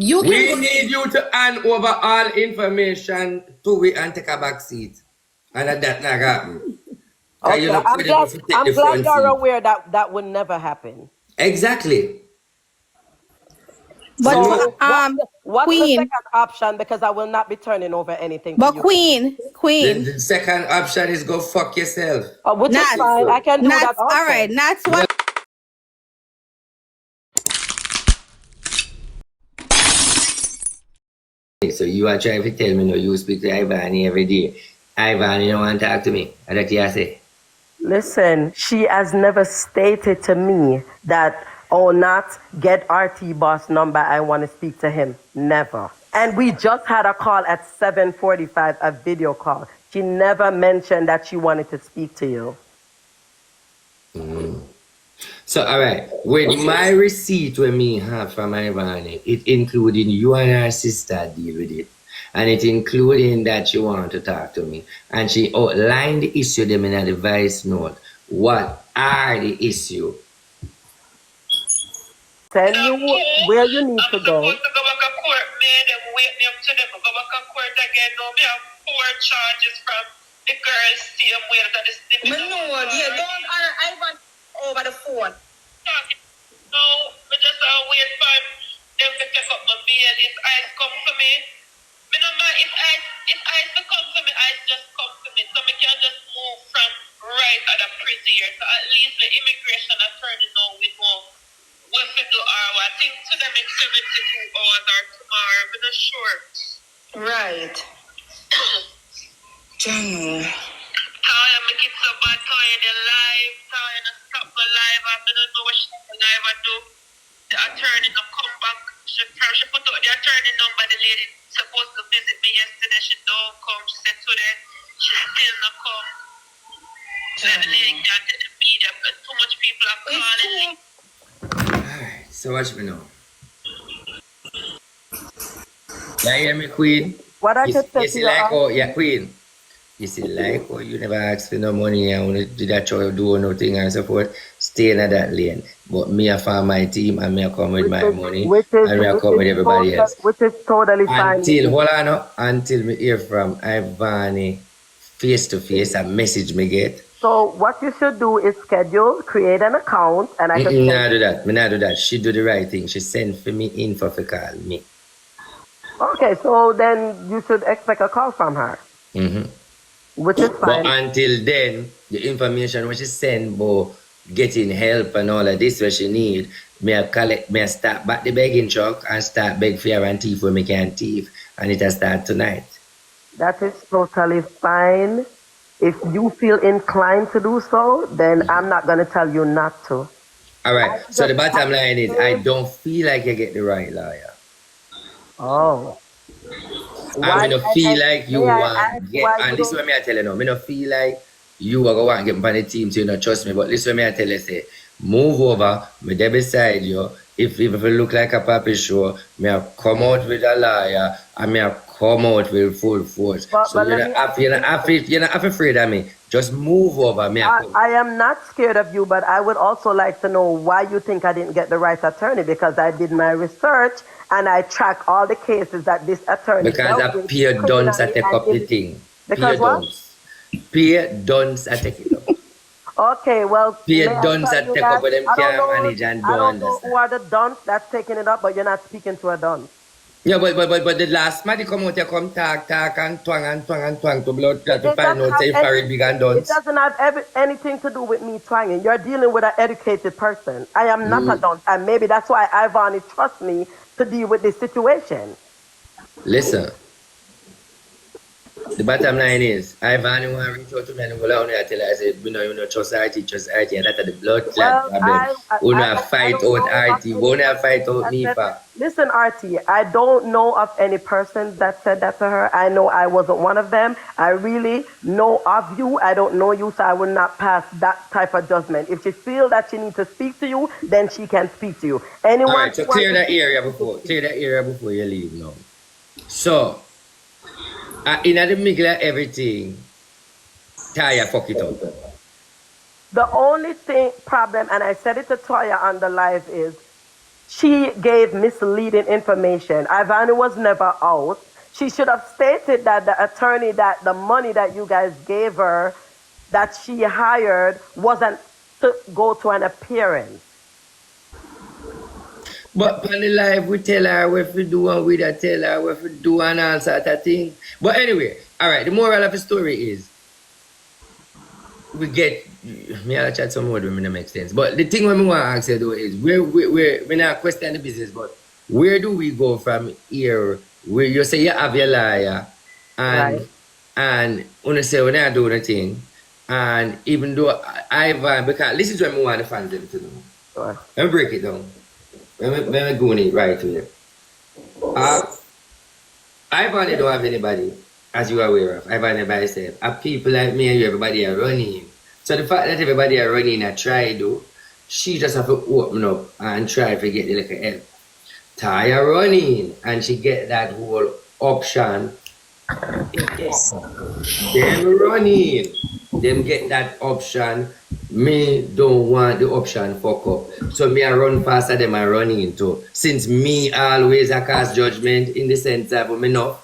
You We can need you to hand over all information to we and take a back seat. And that not happen. Okay, You're not credible to take I'm the glad front you're seat. aware that that would never happen. Exactly. But So what's the Queen, second option? Because I will not be turning over anything to but you. Queen, The second option is go fuck yourself. Which is Natz, fine. I can do that Natz, also. all right, Natz, what? So you are trying to tell me no, you speak to Ivany every day. Ivany don't want to talk to me. And that you say. Listen, she has never stated to me that, oh, Natz, get RT boss number. I want to speak to him. Never. And we just had a call at 7:45, a video call. She never mentioned that she wanted to speak to you. So, all right, with my receipt when me have from Ivany, it including you and her sister deal with it. And it including that she want to talk to me. And she outlined the issue them in a device note. What are the issue? Tell you where you need to go. I'm supposed to go back to court, man, and wait me up to them. Go back to court again. No, we have 4 charges from the girls same way that the snippet. Yeah, don't Ivan over the phone. No, I just wait for them to take up my bail. If eyes come to me, me no mind if eyes to come to me, eyes just come to me. So me can just move from right at the prison here. So at least the immigration attorney know we know what to do or what. I think to them it's 72 hours or tomorrow. I'm not sure. Right. Janu. Tired, my kids so bad, tired of life, tired of stop my life. I don't know what she life I do. The attorney no come back. She put out the attorney number. The lady supposed to visit me yesterday. She don't come. She said today she still not come. So the lady can't get the media. But too much people are calling me. Alright, so watch me now. You hear me, Queen? What I could say You to see you, like how, yeah, Queen. You see like how you never asked for no money and when you did that try to do nothing and so forth. Stay in that lane. But me I find my team and me I come with my money and me I come with everybody else. Which is totally fine. Hold on up, until me hear from Ivany face to face a message me get. So what you should do is create an account, and I can. Me not do that. Me not do that. She do the right thing. She send for me info for call me. Okay, so then you should expect a call from her. Which is fine. But until then, the information when she send about getting help and all of this what she need, me I start back the begging truck and start beg for and thief where me can thief. And it will start tonight. That is totally fine. If you feel inclined to do so, then I'm not going to tell you not to. All right. So the bottom line is, I don't feel like you get the right lawyer. Oh. I don't feel like you want to get, and this is what me I tell you now. I don't feel like you are going to get on the team so you don't trust me. But this is what me I tell you, say, move over, me there beside you. If you look like a puppy show, me I come out with a lawyer and me I come out with full force. So you're not afraid of me. Just move over. I am not scared of you, but I would also like to know why you think I didn't get the right attorney, because I did my research and I track all the cases that this attorney. Because I pay dunce I take up the thing. Because what? Pay dunce I take it up. Okay, well, pay dunce I take up with them can't manage and don't understand. I don't know who are the dunce that's taking it up, but you're not speaking to a dunce. Yeah, but the last man, they come out here, come talk and twang to blood to find out if Farid big and done. It doesn't have anything to do with me twanging. You're dealing with an educated person. I am not a dunce, and maybe that's why Ivany trusts me to deal with this situation. Listen, the bottom line is, Ivany want to reach out to me and go down there and tell her, I said, you know, trust RT, and that's the blood clot problem. We don't fight out RT, we don't fight out me for. Listen, RT, I don't know of any person that said that to her. I know I wasn't one of them. I really know of you. I don't know you, so I will not pass that type of judgment. If she feels that she needs to speak to you, then she can speak to you. Anyone. All right, so clear that area before you leave now. So, in the middle of everything, Taya fuck it up. The only problem, and I said it to Toya on the live, is She gave misleading information. Ivany was never out. She should have stated that the attorney, that the money that you guys gave her, that she hired, wasn't to go to an appearance. But on the live, we tell her what to do and we that tell her what to do and all sort of thing. But anyway, all right, the moral of the story is, we get, me I'll chat some more, but it make sense. But the thing what I want to ask you though is, we not question the business, but where do we go from here? Where you say you have your lawyer, and Right. and when say when I do the thing, and even though Ivan, because this is what I want the fans them to know. Sure. Let me break it down. Let me go in it right here. Ivan don't have anybody, as you are aware of. Ivan by himself. People like me and you, everybody are running. So the fact that everybody are running and try to, she just have to open up and try to get the little help. Taya running, and she get that whole option. Yes. Them running, them get that option. Me don't want the option fuck up. So me I run faster than I running too. Since me always a cast judgment in the sense of me know,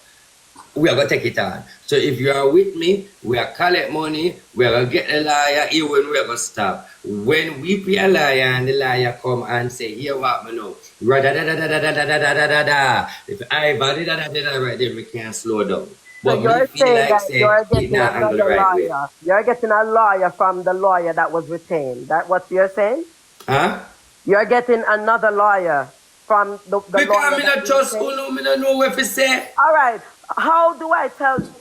we are gonna take it on. So if you are with me, we are collect money, we are gonna get a liar here when we are gonna stop. When we pay a liar and the liar come and say, here what me know. Da da da da da da da da da da da. If I body da da da da right then we can't slow down. So But you're me feel saying like that say you're it getting not handle the another right way. lawyer. You're getting a lawyer from the lawyer that was retained. That what you're saying? Huh? You're getting another lawyer from the Because lawyer me that not you trust retained? Uno, me not know what to say. All right. How do I tell you?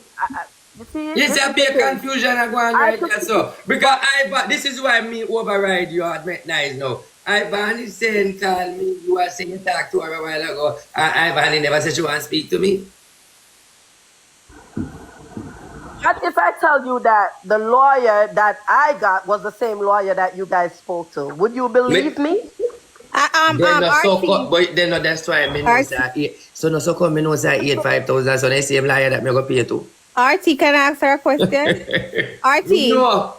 You see, You this see, is a the bit thing. confusion I go on I right could- there, so. Because this is why me override you at McNice now. Ivan is saying, call me, you are saying you talked to her a while ago, and Ivan never said she want to speak to me. What if I tell you that the lawyer that I got was the same lawyer that you guys spoke to? Would you believe me? Then no so RT. come, but then no, that's why me know say, so no so come me know say 85,000, so they same liar that me go pay to. RT, can I ask her a question? RT, No.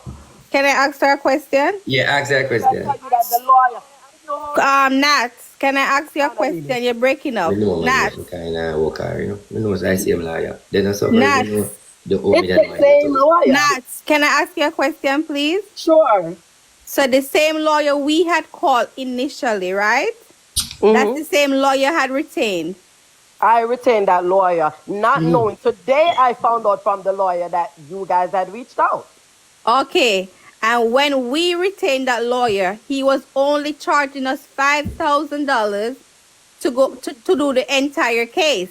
can I ask her a question? Yeah, ask that I question. tell you that the lawyer. Natz, can I ask you a question? You're breaking up. Me know man, Natz, you kind of work hard, you know. Me know say same liar. Then no so come Natz. me know the owe me It's that the money same too. lawyer. Natz, can I ask you a question, please? Sure. So the same lawyer we had called initially, right? That's the same lawyer had retained. I retained that lawyer, not knowing. Today I found out from the lawyer that you guys had reached out. Okay. And when we retained that lawyer, he was only charging us $5,000 to go to do the entire case.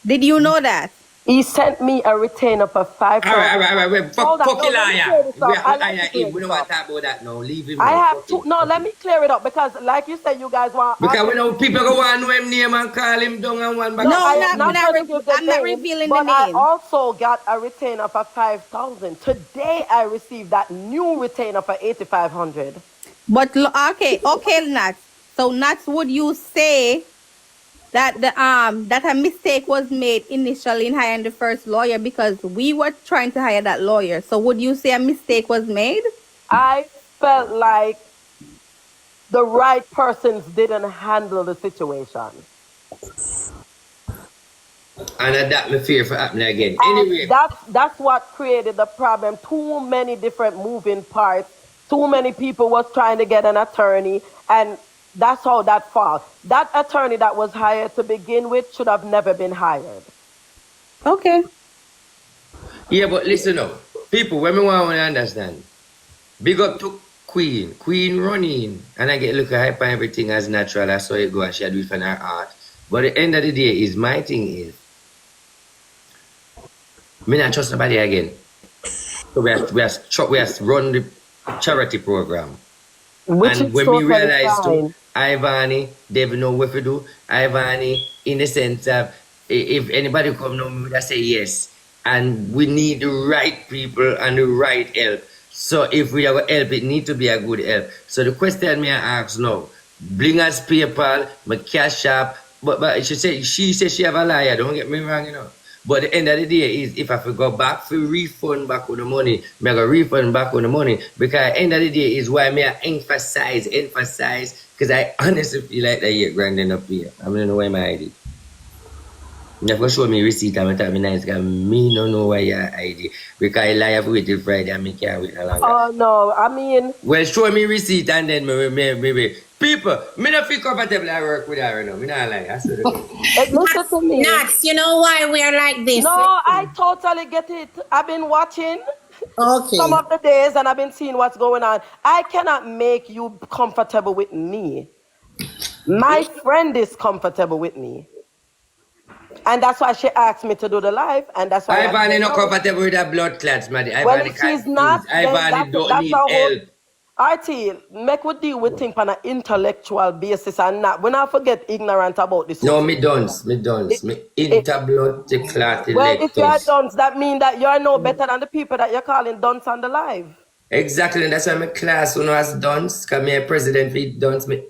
Did you know that? He sent me a retainer for $5,000. All right. Wait, Hold on, fuck no, your let me liar. clear this We up. have I to like to liar clear him. We this don't want up. to talk about that now. Leave him I now. have Fuck to. him. No, let me clear it up because, like you said, you guys want. Because we know people go want to know him name and call him down and one back. No, I I'm am not going to give the I'm not name, revealing the but I name. also got a retainer for $5,000. Today I received that new retainer for $8,500. But okay, Natz. So Natz, would you say that that a mistake was made initially in hiring the first lawyer because we were trying to hire that lawyer? So would you say a mistake was made? I felt like the right persons didn't handle the situation. And that me fear for happening again. And Anyway, that's what created the problem. Too many different moving parts. Too many people was trying to get an attorney, and that's how that fall. That attorney that was hired to begin with should have never been hired. Okay. yeah, but listen now. People, when me want to understand, big up to Queen. Queen running. And I get look at hype and everything as natural. That's how it go and she do it from her art. But at the end of the day, is my thing is, me not trust nobody again. So we have run the charity program. Which And is when totally we realized fine. too, Ivany, they know what to do. Ivany, in the sense of, if anybody come now, we would say yes. And we need the right people and the right help. So if we have a help, it need to be a good help. So the question me I ask now, bring us PayPal, my cash app, but she said she have a liar, don't get me wrong, you know. But at the end of the day is if I go back for refund back on the money, me go refund back on the money. Because at the end of the day is why me I emphasize Because I honestly feel like that 8 grand end up here. I don't know why my ID. Never show me receipt and tell me nice because me no know why your ID. Because I lie for wait till Friday and me can't wait no longer. Oh no, I mean. Well, show me receipt and then maybe. People, me not feel comfortable I work with her right now. Me not lie. I swear to God. Listen to me. Natz, you know why we're like this? No, I totally get it. I've been watching some of the days and I've been seeing what's going on. I cannot make you comfortable with me. My friend is comfortable with me. And that's why she asked me to do the live. And that's why Ivany not comfortable with her blood clots, man. Well, if she's not, Ivany don't need help. RT, make we deal with things on an intellectual basis and not. We not forget ignorant about this. No, me don't. Me interblood clot. Well, if you are dunce, that means that you are no better than the people that you're calling dunce on the live. Exactly, and that's why my class who knows dunce, because me a president for dunce, me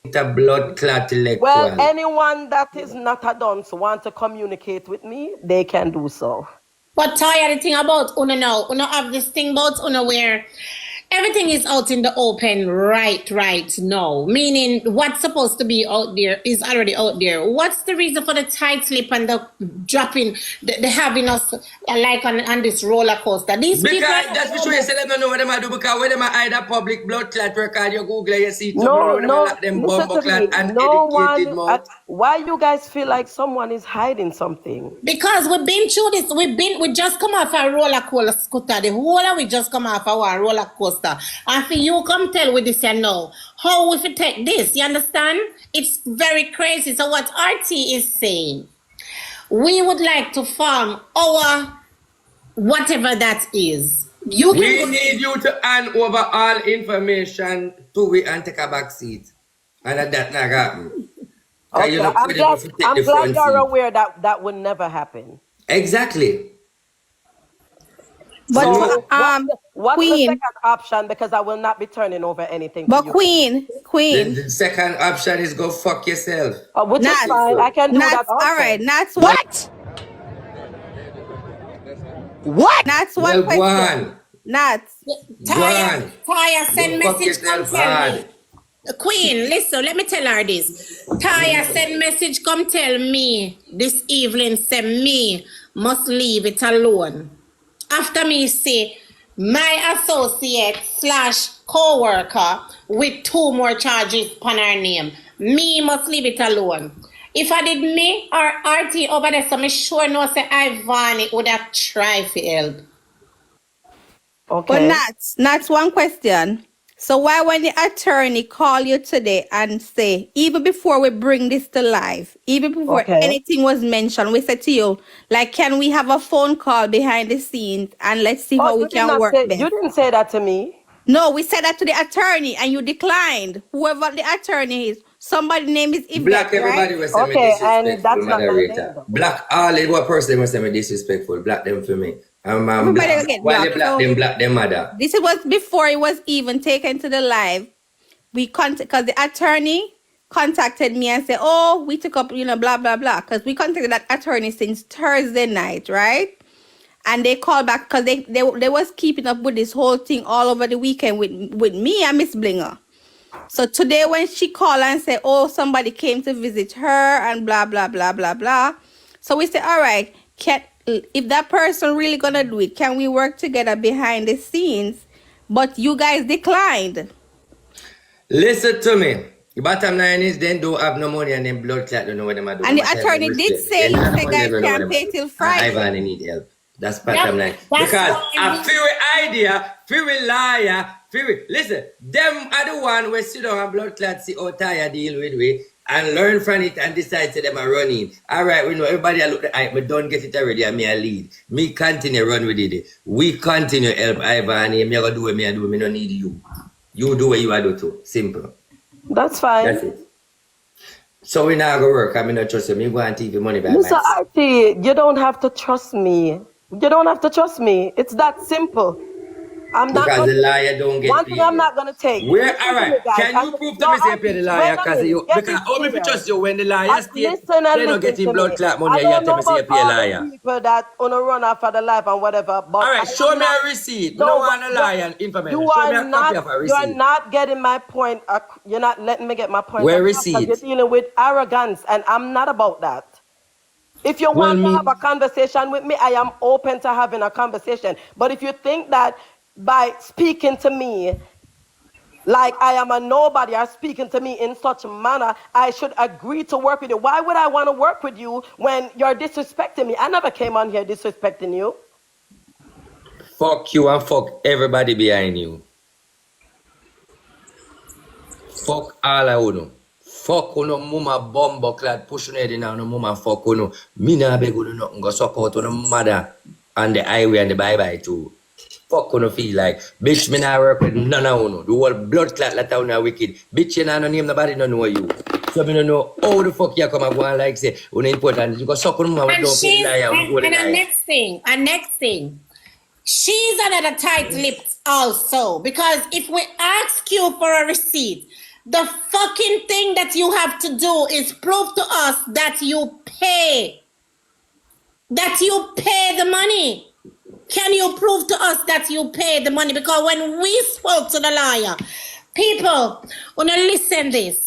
interblood clot electoral. Well, anyone that is not a dunce want to communicate with me, they can do so. But Taya, the thing about Uno now, Uno have this thing about Uno where everything is out in the open right now. Meaning what's supposed to be out there is already out there. What's the reason for the tight slip and the dropping, the having us like on this roller coaster? These because people... that's for sure you say let me know what them do because when them either public blood clot record, you Google you see no, them bomb clot and no educated one. Why you guys feel like someone is hiding something? Because we've been through this. We just come off a roller coaster. The whole of we just come off our roller coaster. And for you come tell with this and now, how if you take this, you understand? It's very crazy. So what RT is saying, we would like to form our whatever that is. We need you to hand over all information to we and take a back seat. And that not happen. Okay, I'm glad you're aware that that would never happen. Exactly. But so, what's Queen, the second option? Because I will not be turning over anything. But to you. Queen. The second option is go fuck yourself. Which is fine. I can do that also. All right, Natz. What? Natz, one question. Natz. Taya, send message. Come tell me. Queen, listen, let me tell her this. Taya, send message. Come tell me this evening. Say me must leave it alone. After me say, my associate / co-worker with 2 more charges upon her name. Me must leave it alone. If I did me or RT over there, so me sure no say Ivany would have tried for help. But Okay. Natz, one question. So why when the attorney call you today and say, even before we bring this to life, even before anything was mentioned, we said to you, like, can we have a phone call behind the scenes and let's see how we can work best? You didn't say that to me. No, we said that to the attorney and you declined. Whoever the attorney is, somebody's name is Ivany, Black everybody right? was saying disrespectful, and that's moderator. Not my name, black all the one person was saying me disrespectful. Black them for me. Everybody While they black them mother. This was before it was even taken to the live. We because the attorney contacted me and said, "Oh, we took up, blah blah blah." Because we contacted that attorney since Thursday night, right? And they called back because they was keeping up with this whole thing all over the weekend with me and Miss Blinger. So today when she called and said, "Oh, somebody came to visit her and blah blah blah blah blah," so we said, "All right, if that person really gonna do it, can we work together behind the scenes?" But you guys declined. Listen to me. The bottom line is they don't have no money and then blood clot don't know what they do. And the attorney did say you say guys can't pay till Friday. Ivany need help. That's bottom line. Because a few idea, few liar, listen, them are the one where sit down and blood clot see how Taya deal with we and learn from it and decide to them are running. All right, we know everybody look at it, but don't get it already and me a lead. Me continue run with it. We continue help Ivany. Me go do what me do. Me don't need you. You do what you do too. Simple. That's fine. That's it. So we now go work. I mean, not trust you. Me go and take the money back. Mr. RT, you don't have to trust me. You don't have to trust me. It's that simple. I'm not because gonna, the liar don't get one paid. thing I'm not gonna take. Where, Listen all to me, right, guys. can you prove to me say pay the liar? Because how me trust you when the liar state they not getting blood clot money I and you don't tell know me say about you pay a all the liar? people that wanna run after the life and whatever, but All right, I show am me not, a receipt. We no, don't want a but liar information. you Show are me a copy not, of a you are receipt. not getting my point. You're not letting me get my point. Where across, 'cause receipt? you're dealing with arrogance, and I'm not about that. If you Well, want to me, have a conversation with me, I am open to having a conversation. But if you think that by speaking to me like I am a nobody or speaking to me in such a manner, I should agree to work with you. Why would I want to work with you when you're disrespecting me? I never came on here disrespecting you. fuck you and fuck everybody behind you. Fuck all of you. Fuck uno mama bombo clad push head in on mama fuck uno. Me nah beg uno nothing go suck out uno mother on the highway and the bye-bye too. Fuck uno feel like. Bitch, me nah work with none of uno. The whole blood clot let out now wicked. Bitch, you nah no name nobody no know you. So me no know how the fuck you come and go and like say uno important. You go suck uno mama And don't pay the liar and the a liar. next thing. She's another tight-lipped also, because if we ask you for a receipt, the fucking thing that you have to do is prove to us that you pay. That you pay the money. Can you prove to us that you pay the money? Because when we spoke to the lawyer, people, wanna listen this.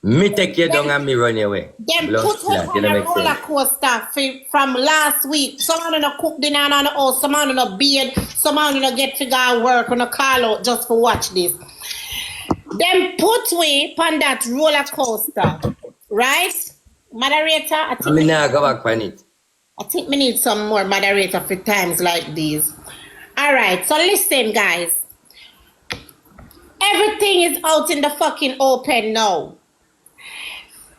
Me take you down and me run your way. Them Blood put her clot, you on know a make roller sense. coaster from last week. Some on a cook dinner on the house, some on a beard, some on a get to go work on a call out just for watch this. Them put we on that roller coaster, right? Moderator, I I mean now go back on it. think we need some more moderator for times like these. All right, so listen, guys. Everything is out in the fucking open now.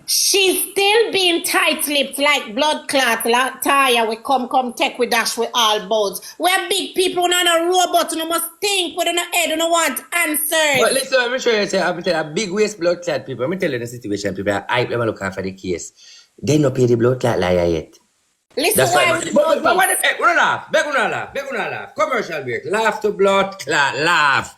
She's still being tight-lipped like blood clot, like tire. We come, take, we dash, we all boats. We're big people, we're not a robot, we must think, we don't head, we don't want answers. But listen, I'm sure you say, I'm tell you, big waste blood clot people. I'm tell you the situation, people are hype, them look after the case. They no pay the blood clot liar yet. Listen, That's why why. we But do what this. the heck? We're not laugh. Commercial break. Laugh to blood clot, laugh.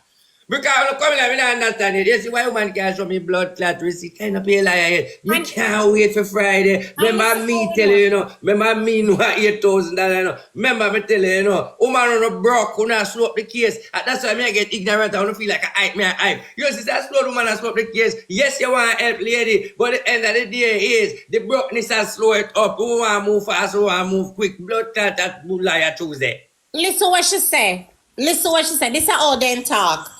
Because I'm coming, I don't understand it. You see why woman can't show me blood clot receipt? Can't no pay liar yet. Me can't wait for Friday. Remember me tell you, you know. Remember me know $8,000, you know. Remember me tell you, you know. Woman on a broke, who not slow up the case. And that's why I get ignorant. I don't feel like I hype. You see, that slow woman has slow up the case. Yes, you want to help lady. But at the end of the day is, the brokenness has slow it up. Who want to move fast, who want to move quick. Blood clot, that liar Tuesday. Listen what she say. This is how them talk.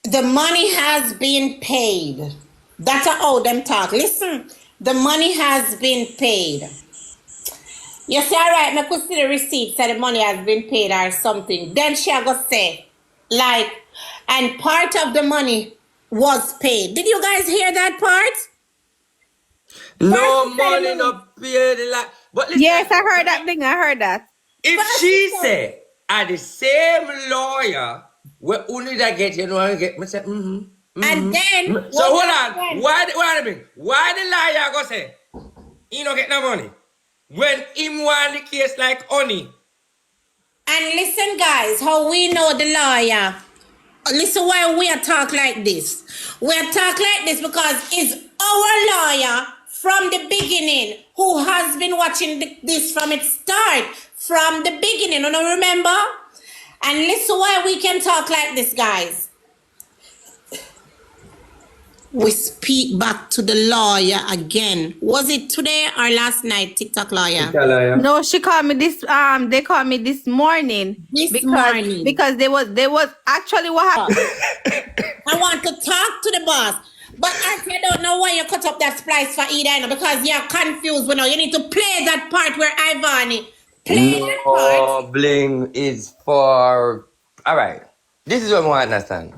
The money has been paid. That's how them talk. Listen, the money has been paid. You say, all right, I could see the receipt that the money has been paid or something. Then she go say, like, and part of the money was paid. Did you guys hear that part? No First, money, no pay. But listen, Yes, I heard that thing. I heard that. if she say, are the same lawyer, where only that get, you know, I get, me say, And then, So hold on. Why the liar go say, he no get no money? When him want the case like honey. And listen, guys, how we know the lawyer. Listen why we are talk like this. We are talk like this because it's our lawyer from the beginning who has been watching this from its start. From the beginning, you know, remember? And listen why we can talk like this, guys. We speak back to the lawyer again. Was it today or last night, TikTok lawyer? No, she called me this. They called me this morning. Morning. Because they was actually what happened. I want to talk to the boss. But I don't know why you cut up that splice for Ida, because you're confused. You need to play that part where Ivany play that part. No, bling is for... All right. This is what I want to understand.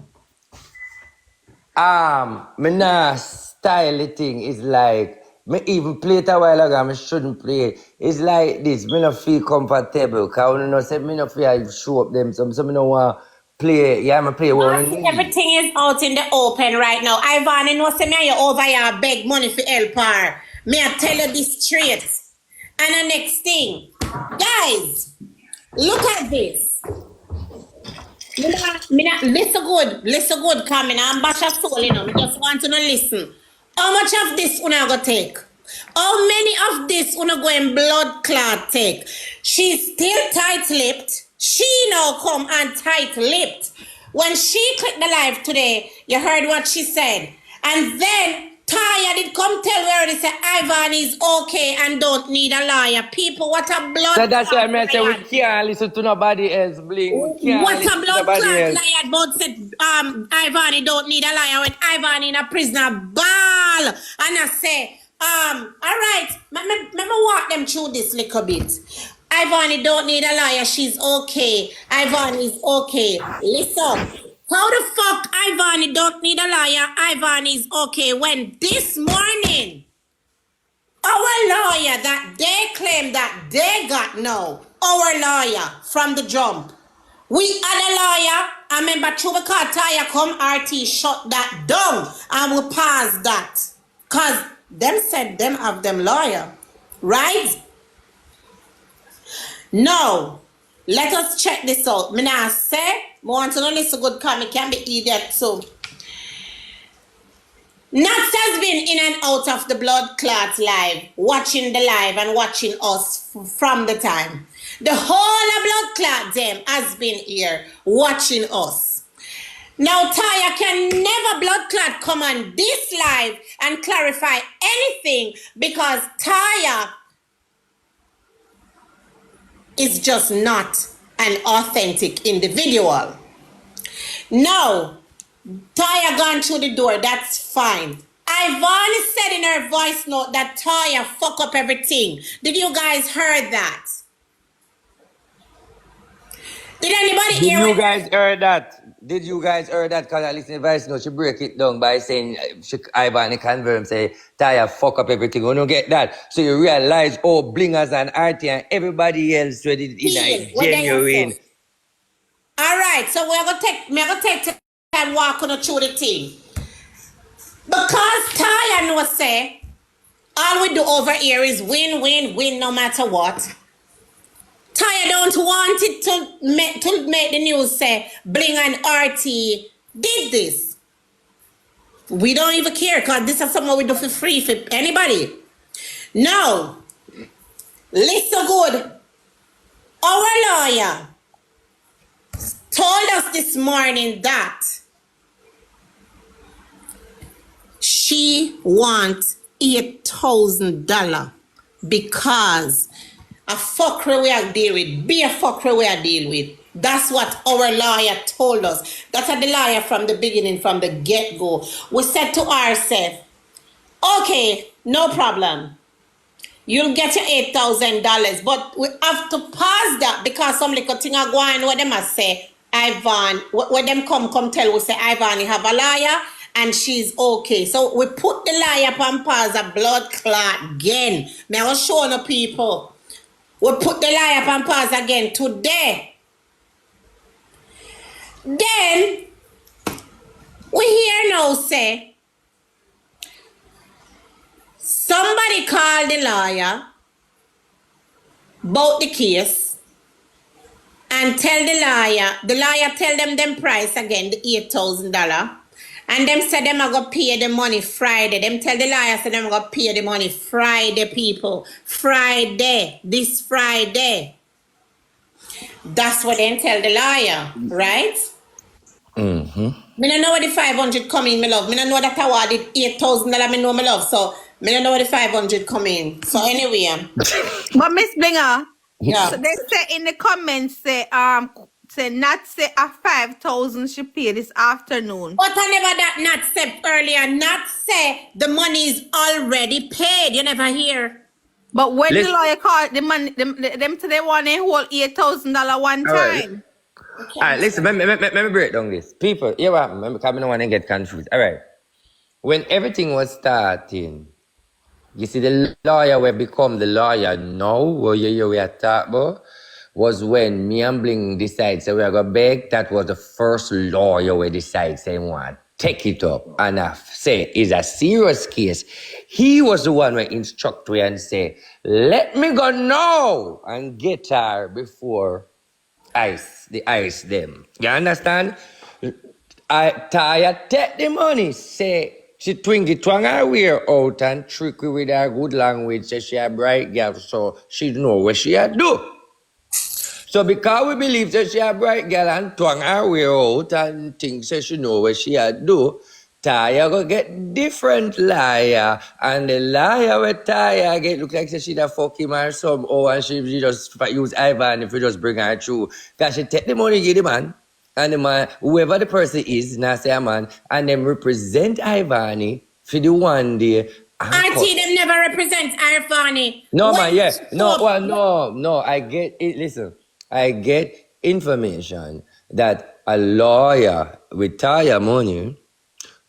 Me nah style the thing is like... Me even play it a while ago, me shouldn't play it. It's like this, me not feel comfortable. Because you know, say me not feel show up them, so me don't want play. Yeah, me play what I need. Everything is out in the open right now. Ivany knows me and you over here beg money for help her. Me I tell you this straight. And the next thing, guys, look at this. Listen good, coming. I'm bash a soul, you know. I just want to know listen. How much of this una go take? How many of this una go in blood clot take? She's still tight-lipped. She now come and tight-lipped. When she clicked the live today, you heard what she said. And then Taya did come tell where they say Ivany is okay and don't need a lawyer. People, what a blood So that's why clot I say we liar. can't listen to nobody else, Bling. We can't What a listen to blood nobody clot else. liar about said Ivany don't need a liar when Ivany in a prisoner ball. And I say, all right, let me walk them through this little bit. Ivany don't need a liar, she's okay. Ivany is okay. Listen, how the fuck Ivany don't need a liar? Ivany is okay when this morning our lawyer that they claim that they got now, our lawyer from the jump. We had a lawyer, I remember Chubaka Taya come RT shut that down and we pass that. Cause them said them have them lawyer. Right? Now, let us check this out. Me now say, me want to know listen good cause me can be idiot too. Natz has been in and out of the blood clot live, watching the live and watching us from the time. The whole of blood clot them has been here watching us. Now Taya can never blood clot come on this live and clarify anything because Taya is just not an authentic individual. Now, Taya gone through the door, that's fine. Ivany said in her voice note that Taya fuck up everything. Did you guys heard that? Did anybody Did hear you it? guys heard that? Did you guys heard that? Because I listened to voice note, she break it down by saying, Ivany confirm, say, Taya fuck up everything. You don't get that. So you realize, oh, Blingers and RT and everybody else with it in What they have genuine. said. All right, so we're gonna take time walking through the thing. Because Taya no say, all we do over here is win, win, win no matter what. Taya don't want it to make the news say Bling and RT did this. We don't even care because this is something we do for free for anybody. Now, listen good. Our lawyer told us this morning that she wants $8,000 because a fuckery we are deal with, be a fuckery we are deal with. That's what our lawyer told us. That's the lawyer from the beginning, from the get-go. We said to ourselves, okay, no problem. You'll get your $8,000, but we have to pass that because some little thing are going where them must say, Ivan, when them come tell we say, Ivan, you have a liar and she's okay. So we put the liar on pause, a blood clot again. May I was showing the people. We put the liar on pause again today. Then we hear now say, somebody called the lawyer about the case and tell the lawyer tell them price again, the $8,000. And them said them are going to pay the money Friday. Them tell the lawyer said them are going to pay the money Friday, people. Friday, this Friday. That's what they tell the lawyer, right? Mm-hmm. Me don't know where the 500 come in, my love. Me don't know that I wanted $8,000, me know, my love. So, me don't know where the 500 come in. So, anyway. But Miss Blinger, Yeah. so they say in the comments, say Natz say a 5,000 she pay this afternoon. But I never that Natz said earlier. Natz say the money is already paid. You never hear. But when the lawyer called the money, them today want a whole $8,000 one time. All right, listen, let me break down this. People, here what happened, because I don't want to get confused. All right. When everything was starting, you see the lawyer will become the lawyer now, where we are talking about, was when me and Bling decide, so we are going to beg. That was the first lawyer we decide, saying, what? Take it up. And I say, it's a serious case. He was the one who instruct me and say, let me go now and get her before ice them. You understand? Taya take the money, say she twang her wear out and trick you with her good language, say she a bright girl, so she know what she a do. So because we believe that she a bright girl and twang her way out and think that she know what she a do, Taya go get different liar. And the liar with Taya get look like she da fuck him or some. Oh, and she just use Ivan if you just bring her through. Cause she take the money give the man. And the man, whoever the person is, now say a man, and them represent Ivany for the one day. Auntie, them never represent Ivany. No, man, yeah. No, well, no, I get it. Listen, I get information that a lawyer with Taya money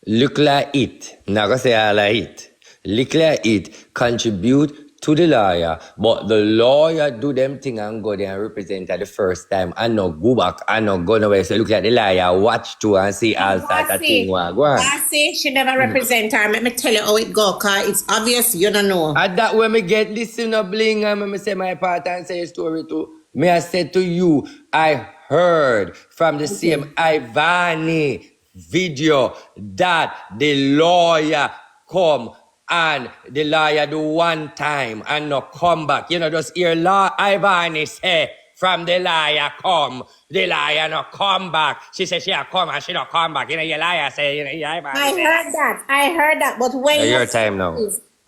look like it. Not gonna say I like it. Look like it contribute to the lawyer, but the lawyer do them thing and go there and represent at the first time and no go back and no go nowhere. So look like the lawyer watch too and see all that a thing go on. Bossy, she never represent her. Let me tell you how it go, cause it's obvious you don't know. And that when me get listen up bling and me say my part and say a story too. May I say to you, I heard from the same Ivany video that the lawyer come and the lawyer do one time and no come back. You know, just hear Ivany say from the lawyer come, the lawyer no come back. She say she a come and she no come back. You know, your lawyer say, you know, Ivany I heard that, but when your time now.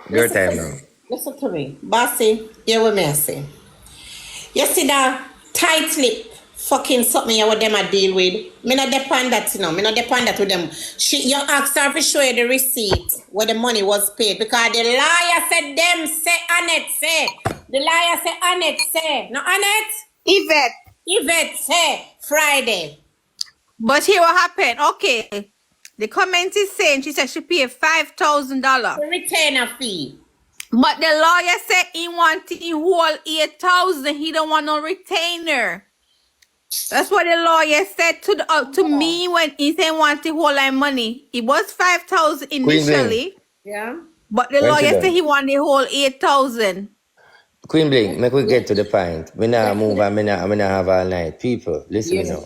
Your time now. Listen to me. Bossy, hear what me say. You see that tight lip fucking something you with them I deal with. Me not depend that, you know. Me not depend that with them. You asked her to show you the receipt where the money was paid because the liar said them say Annette say. The liar say Annette say. No Annette? Yvette say Friday. But here what happened. Okay. The comment is saying she said she paid $5,000. The retainer fee. But the lawyer said he wanted the whole 8,000. He don't want no retainer. That's what the lawyer said to me when he said want the whole line money. It was 5,000 initially. Yeah. But the lawyer said he want the whole 8,000. Queen Bling, make we get to the point. Me nah move and me nah have all night. People, listen me now.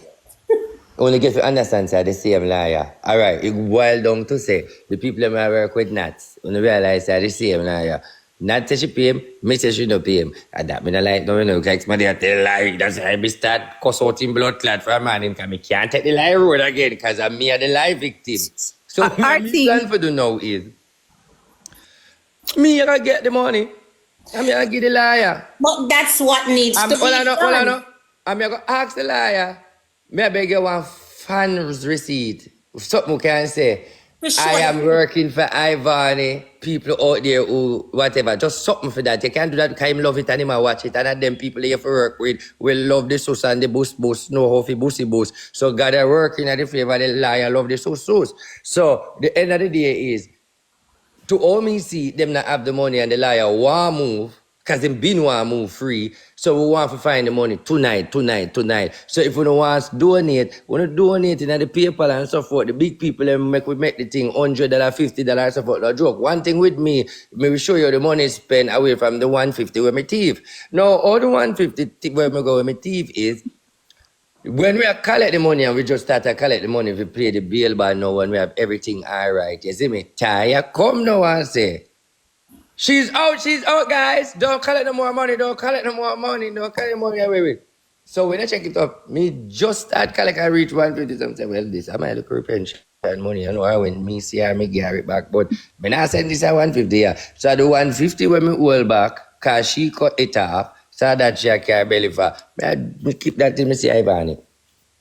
Only get to understand say the same liar. Alright, it boiled down to say the people that I work with Natz, when realize say the same liar. Natz say she pay him, me say she don't pay him. And that me not like no, you know, like somebody a tell lie. That's why me start cuss out in blood clot for a man because me can't take the lie road again because I'm me the lie victim. So what me plan for do now is me gonna get the money. I'm gonna give the liar. But that's what needs to be done. I'm gonna ask the liar. May I beg you one fan's receipt? Something can say. Sure. I am working for Ivany. People out there who whatever. Just something for that. You can't do that because him love it and him a watch it. And them people you have to work with will love the sauce and the boost, know how to boosty boost. So God are working at the favor the liar love the sauce. So the end of the day is to all me see them not have the money and the liar want move because them been want move free. So we want to find the money tonight. So if we don't want to donate, we don't donate in the PayPal and so forth. The big people them make the thing $100, $50 so forth. No joke. One thing with me will show you the money spent away from the 150 where me thief. Now all the 150 where me go with me thief is when we collect the money and we just start to collect the money, we pay the bill by now when we have everything all right. You see me? Taya, come now and say, she's out, guys. Don't collect no more money, don't collect the money away with. So when I check it up, me just start collect and reach 150 something. Well, this, I might look for pension money. I know I when me see her, me get it back. But when I send this at 150, yeah. So I do 150 when me hold back, because she cut it off. So that she can belly for. Me keep that till me see Ivany.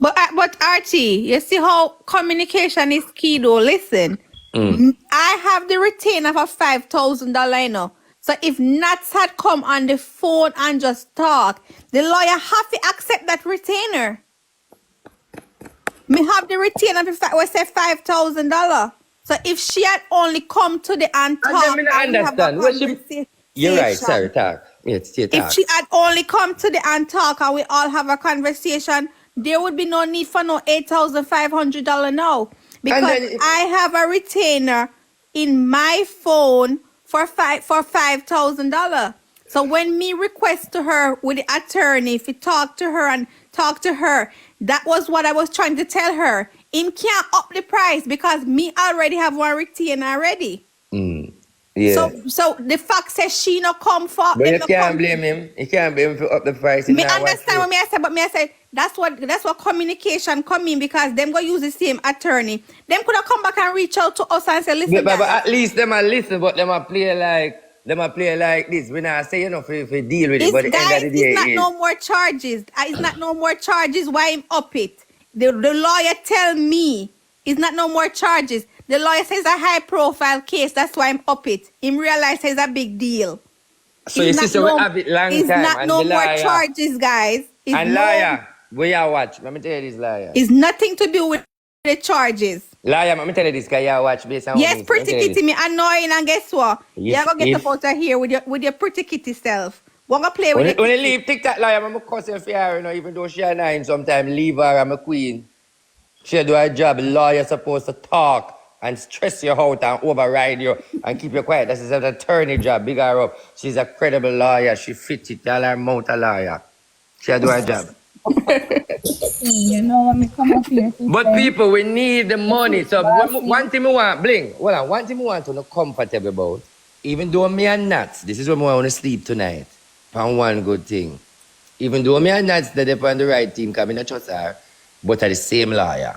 But Archie, you see how communication is key though. Listen, I have the retainer for $5,000, you know. So if Natz had come on the phone and just talk, the lawyer have to accept that retainer. Me have the retainer for we say $5,000. So if she had only come to the and talk, and understand. You're right, sorry, talk. Yes, talk. If she had only come to the and talk and we all have a conversation, there would be no need for no $8,500 now. Because I have a retainer in my phone for $5,000. So when me request to her with the attorney, if you talk to her and talk to her. That was what I was trying to tell her. Him can't up the price because me already have one retainer already. Yeah. So the fact says she no come for. But you can't blame him. You can't blame him for up the price. Me understand what me I say, but me I say that's what communication come in because them go use the same attorney. Them could have come back and reach out to us and say, listen, but at least them a listen, but them a play like this. We not say for deal with it. But It's, guys, it's not no more charges. It's not no more charges. Why him up it? The lawyer tell me it's not no more charges. The lawyer says a high profile case. That's why I'm up it. Him realize it's a big deal. So your sister will have it long time. It's not and no the more liar, charges, guys. It's and liar, where you watch? Let me tell you this, liar. It's nothing to do with the charges. Liar, let me tell you this, guy you watch based on yes, pretty kitty me annoying and guess what? Yes, You're gonna get up out of here with your pretty kitty self. Wanna play with it? When you leave TikTok, liar, I'm a cousin for her, even though she annoying sometimes, leave her, I'm a queen. She do her job. Lawyer supposed to talk and stress you out and override you and keep you quiet. This is an attorney job. Big her up. She's a credible lawyer. She fit it. Tell her mouth a lawyer. She do her job. You know when me come up here. But people, we need the money. So one thing we want, Bling, hold on, one thing we want to know comfortable about, even though me and Natz, this is when we want to sleep tonight, on one good thing. Even though me and Natz, they're on the right team, because I don't trust her, but are the same lawyer.